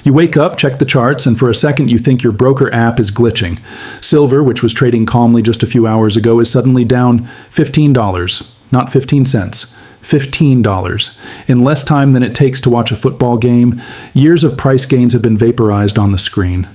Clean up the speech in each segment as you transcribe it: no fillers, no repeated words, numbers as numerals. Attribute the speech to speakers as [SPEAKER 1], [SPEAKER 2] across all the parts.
[SPEAKER 1] You wake up, check the charts, and for a second you think your broker app is glitching. Silver, which was trading calmly just a few hours ago, is suddenly down $15, not 15 cents. $15. In less time than it takes to watch a football game, years of price gains have been vaporized on the screen.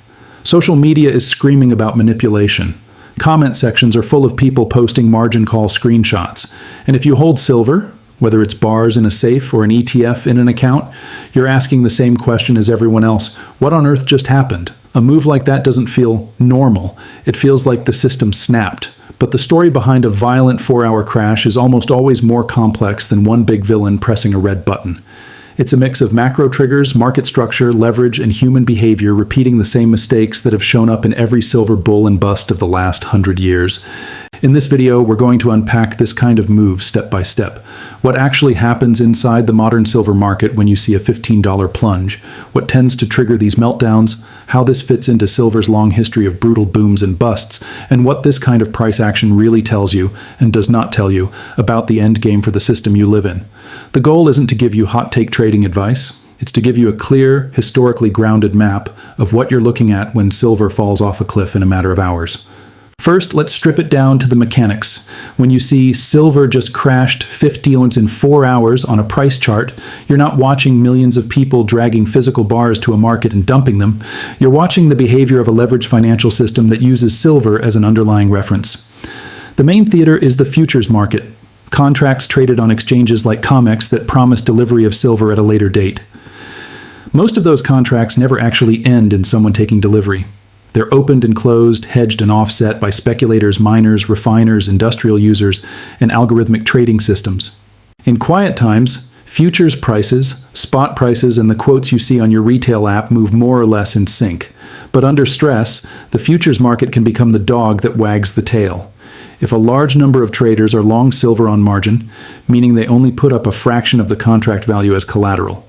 [SPEAKER 1] Social media is screaming about manipulation. Comment sections are full of people posting margin call screenshots. And if you hold silver, whether it's bars in a safe or an ETF in an account, you're asking the same question as everyone else. What on earth just happened? A move like that doesn't feel normal. It feels like the system snapped. But the story behind a violent 4-hour crash is almost always more complex than one big villain pressing a red button. It's a mix of macro triggers, market structure, leverage, and human behavior repeating the same mistakes that have shown up in every silver bull and bust of the last 100 years. In this video, we're going to unpack this kind of move step by step. What actually happens inside the modern silver market when you see a $15 plunge, what tends to trigger these meltdowns, how this fits into silver's long history of brutal booms and busts, and what this kind of price action really tells you and does not tell you about the end game for the system you live in. The goal isn't to give you hot take trading advice. It's to give you a clear, historically grounded map of what you're looking at when silver falls off a cliff in a matter of hours. First, let's strip it down to the mechanics. When you see silver just crashed 50 units in 4 hours on a price chart, you're not watching millions of people dragging physical bars to a market and dumping them. You're watching the behavior of a leveraged financial system that uses silver as an underlying reference. The main theater is the futures market, contracts traded on exchanges like COMEX that promise delivery of silver at a later date. Most of those contracts never actually end in someone taking delivery. They're opened and closed, hedged and offset by speculators, miners, refiners, industrial users, and algorithmic trading systems. In quiet times, futures prices, spot prices, and the quotes you see on your retail app move more or less in sync. But under stress, the futures market can become the dog that wags the tail. If a large number of traders are long silver on margin, meaning they only put up a fraction of the contract value as collateral,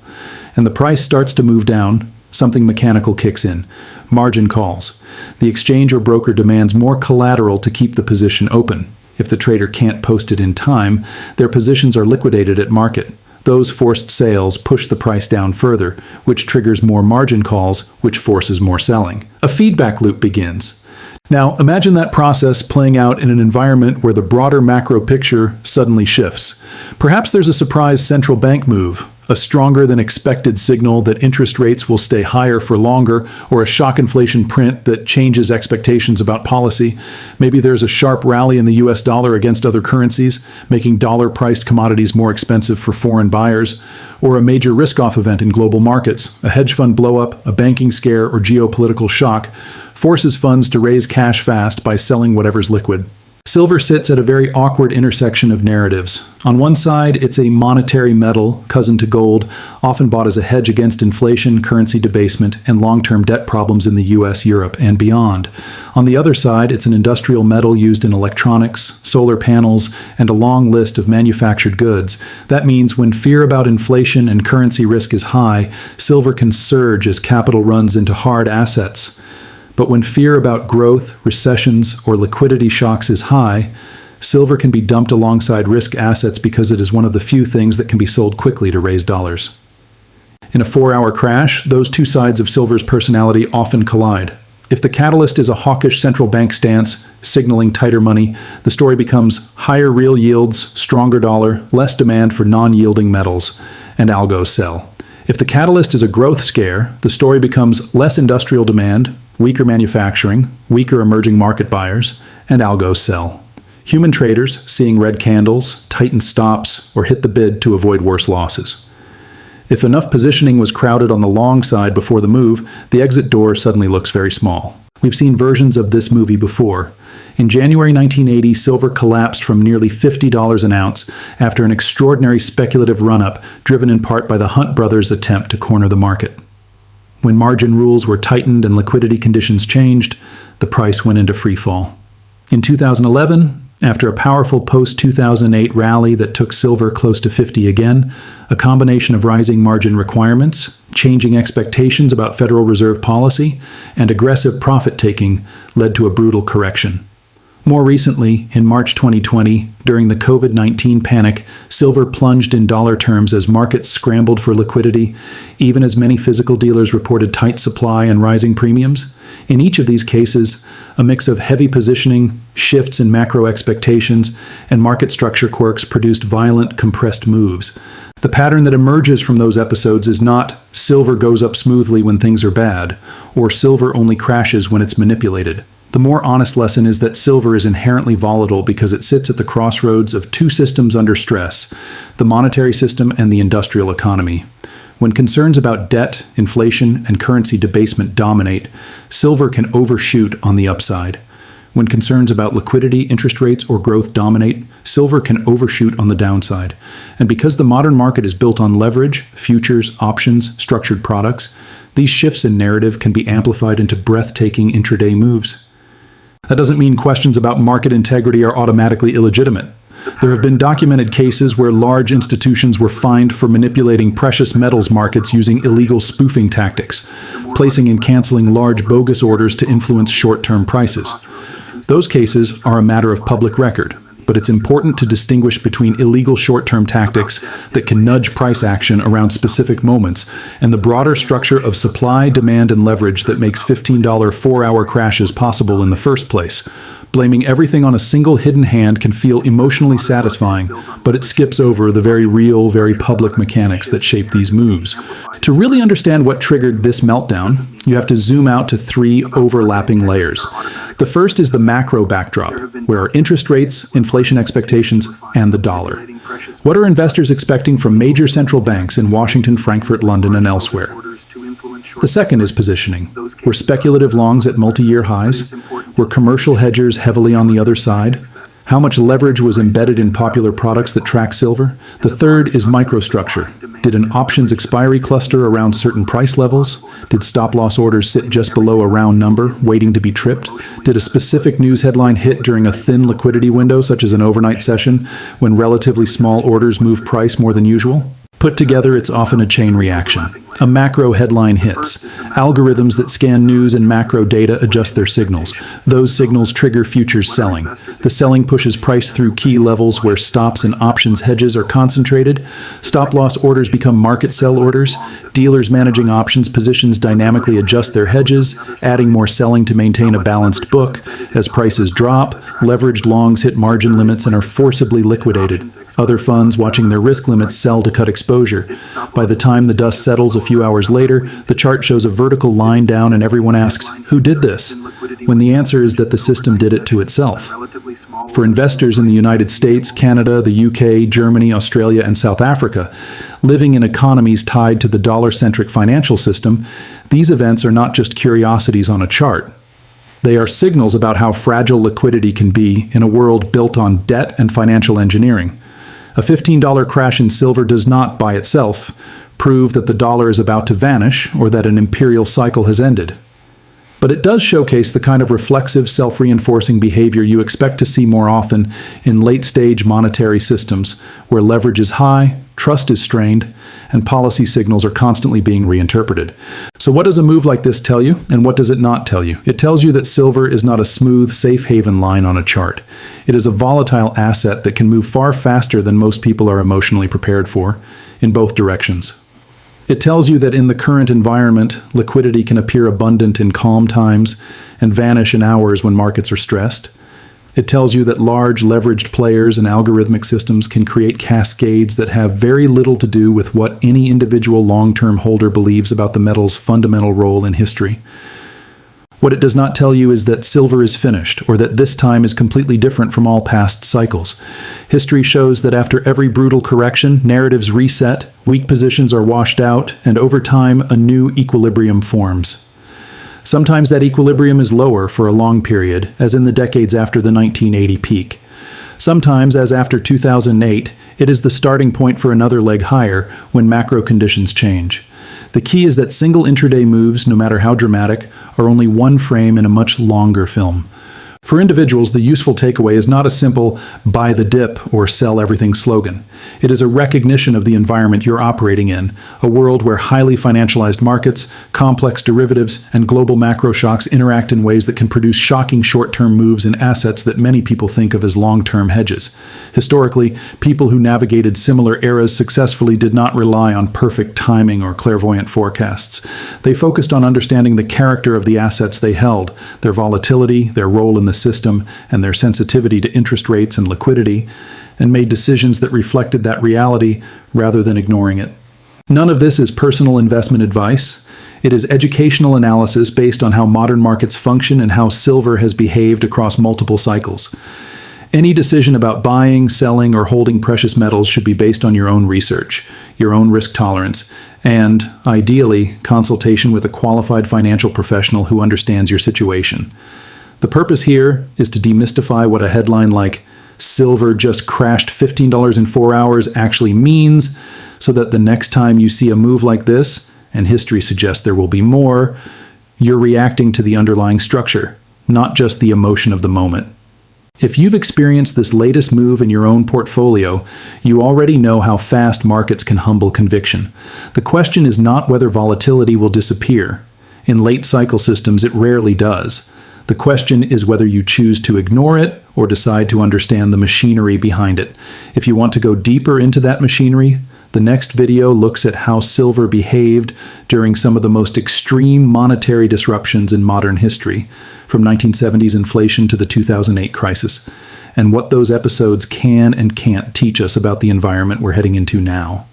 [SPEAKER 1] and the price starts to move down, something mechanical kicks in. Margin calls. The exchange or broker demands more collateral to keep the position open. If the trader can't post it in time, their positions are liquidated at market. Those forced sales push the price down further, which triggers more margin calls, which forces more selling. A feedback loop begins. Now, imagine that process playing out in an environment where the broader macro picture suddenly shifts. Perhaps there's a surprise central bank move, a stronger than expected signal that interest rates will stay higher for longer, or a shock inflation print that changes expectations about policy. Maybe there's a sharp rally in the US dollar against other currencies, making dollar-priced commodities more expensive for foreign buyers, or a major risk-off event in global markets, a hedge fund blow-up, a banking scare, or geopolitical shock, forces funds to raise cash fast by selling whatever's liquid. Silver sits at a very awkward intersection of narratives. On one side, it's a monetary metal, cousin to gold, often bought as a hedge against inflation, currency debasement, and long-term debt problems in the US, Europe, and beyond. On the other side, it's an industrial metal used in electronics, solar panels, and a long list of manufactured goods. That means when fear about inflation and currency risk is high, silver can surge as capital runs into hard assets. But when fear about growth, recessions, or liquidity shocks is high, silver can be dumped alongside risk assets because it is one of the few things that can be sold quickly to raise dollars. In a 4-hour crash, those two sides of silver's personality often collide. If the catalyst is a hawkish central bank stance, signaling tighter money, the story becomes higher real yields, stronger dollar, less demand for non-yielding metals, and algos sell. If the catalyst is a growth scare, the story becomes less industrial demand, weaker manufacturing, weaker emerging market buyers, and algos sell. Human traders, seeing red candles, tighten stops, or hit the bid to avoid worse losses. If enough positioning was crowded on the long side before the move, the exit door suddenly looks very small. We've seen versions of this movie before. In January 1980, silver collapsed from nearly $50 an ounce after an extraordinary speculative run-up driven in part by the Hunt brothers' attempt to corner the market. When margin rules were tightened and liquidity conditions changed, the price went into free fall. In 2011, after a powerful post-2008 rally that took silver close to 50 again, a combination of rising margin requirements, changing expectations about Federal Reserve policy, and aggressive profit-taking led to a brutal correction. More recently, in March 2020, during the COVID-19 panic, silver plunged in dollar terms as markets scrambled for liquidity, even as many physical dealers reported tight supply and rising premiums. In each of these cases, a mix of heavy positioning, shifts in macro expectations, and market structure quirks produced violent, compressed moves. The pattern that emerges from those episodes is not silver goes up smoothly when things are bad, or silver only crashes when it's manipulated. The more honest lesson is that silver is inherently volatile because it sits at the crossroads of two systems under stress, the monetary system and the industrial economy. When concerns about debt, inflation, and currency debasement dominate, silver can overshoot on the upside. When concerns about liquidity, interest rates, or growth dominate, silver can overshoot on the downside. And because the modern market is built on leverage, futures, options, structured products, these shifts in narrative can be amplified into breathtaking intraday moves. That doesn't mean questions about market integrity are automatically illegitimate. There have been documented cases where large institutions were fined for manipulating precious metals markets using illegal spoofing tactics, placing and canceling large bogus orders to influence short-term prices. Those cases are a matter of public record, but it's important to distinguish between illegal short-term tactics that can nudge price action around specific moments and the broader structure of supply, demand, and leverage that makes $15 4-hour crashes possible in the first place. Blaming everything on a single hidden hand can feel emotionally satisfying, but it skips over the very real, very public mechanics that shape these moves. To really understand what triggered this meltdown, you have to zoom out to three overlapping layers. The first is the macro backdrop, where are interest rates, inflation expectations, and the dollar. What are investors expecting from major central banks in Washington, Frankfurt, London, and elsewhere? The second is positioning. Were speculative longs at multi-year highs? Were commercial hedgers heavily on the other side? How much leverage was embedded in popular products that track silver? The third is microstructure. Did an options expiry cluster around certain price levels? Did stop-loss orders sit just below a round number, waiting to be tripped? Did a specific news headline hit during a thin liquidity window, such as an overnight session, when relatively small orders move price more than usual? Put together, it's often a chain reaction. A macro headline hits. Algorithms that scan news and macro data adjust their signals. Those signals trigger futures selling. The selling pushes price through key levels where stops and options hedges are concentrated. Stop-loss orders become market sell orders. Dealers managing options positions dynamically adjust their hedges, adding more selling to maintain a balanced book. As prices drop, leveraged longs hit margin limits and are forcibly liquidated. Other funds, watching their risk limits, sell to cut exposure. By the time the dust settles a few hours later, the chart shows a vertical line down and everyone asks, who did this? When the answer is that the system did it to itself. For investors in the United States, Canada, the UK, Germany, Australia, and South Africa, living in economies tied to the dollar-centric financial system, these events are not just curiosities on a chart. They are signals about how fragile liquidity can be in a world built on debt and financial engineering. A $15 crash in silver does not, by itself, prove that the dollar is about to vanish or that an imperial cycle has ended. But it does showcase the kind of reflexive, self-reinforcing behavior you expect to see more often in late-stage monetary systems, where leverage is high, trust is strained, and policy signals are constantly being reinterpreted. So what does a move like this tell you, and what does it not tell you? It tells you that silver is not a smooth, safe haven line on a chart. It is a volatile asset that can move far faster than most people are emotionally prepared for, in both directions. It tells you that in the current environment, liquidity can appear abundant in calm times and vanish in hours when markets are stressed. It tells you that large, leveraged players and algorithmic systems can create cascades that have very little to do with what any individual long-term holder believes about the metal's fundamental role in history. What it does not tell you is that silver is finished, or that this time is completely different from all past cycles. History shows that after every brutal correction, narratives reset, weak positions are washed out, and over time, a new equilibrium forms. Sometimes that equilibrium is lower for a long period, as in the decades after the 1980 peak. Sometimes, as after 2008, it is the starting point for another leg higher when macro conditions change. The key is that single intraday moves, no matter how dramatic, are only one frame in a much longer film. For individuals, the useful takeaway is not a simple buy the dip or sell everything slogan. It is a recognition of the environment you're operating in, a world where highly financialized markets, complex derivatives, and global macro shocks interact in ways that can produce shocking short-term moves in assets that many people think of as long-term hedges. Historically, people who navigated similar eras successfully did not rely on perfect timing or clairvoyant forecasts. They focused on understanding the character of the assets they held, their volatility, their role in the system, and their sensitivity to interest rates and liquidity, and made decisions that reflected that reality rather than ignoring it. None of this is personal investment advice. It is educational analysis based on how modern markets function and how silver has behaved across multiple cycles. Any decision about buying, selling, or holding precious metals should be based on your own research, your own risk tolerance, and, ideally, consultation with a qualified financial professional who understands your situation. The purpose here is to demystify what a headline like "Silver just crashed $15 in 4 hours" actually means, so that the next time you see a move like this, and history suggests there will be more, you're reacting to the underlying structure, not just the emotion of the moment. If you've experienced this latest move in your own portfolio, you already know how fast markets can humble conviction. The question is not whether volatility will disappear. In late cycle systems, it rarely does. The question is whether you choose to ignore it or decide to understand the machinery behind it. If you want to go deeper into that machinery, the next video looks at how silver behaved during some of the most extreme monetary disruptions in modern history, from 1970s inflation to the 2008 crisis, and what those episodes can and can't teach us about the environment we're heading into now.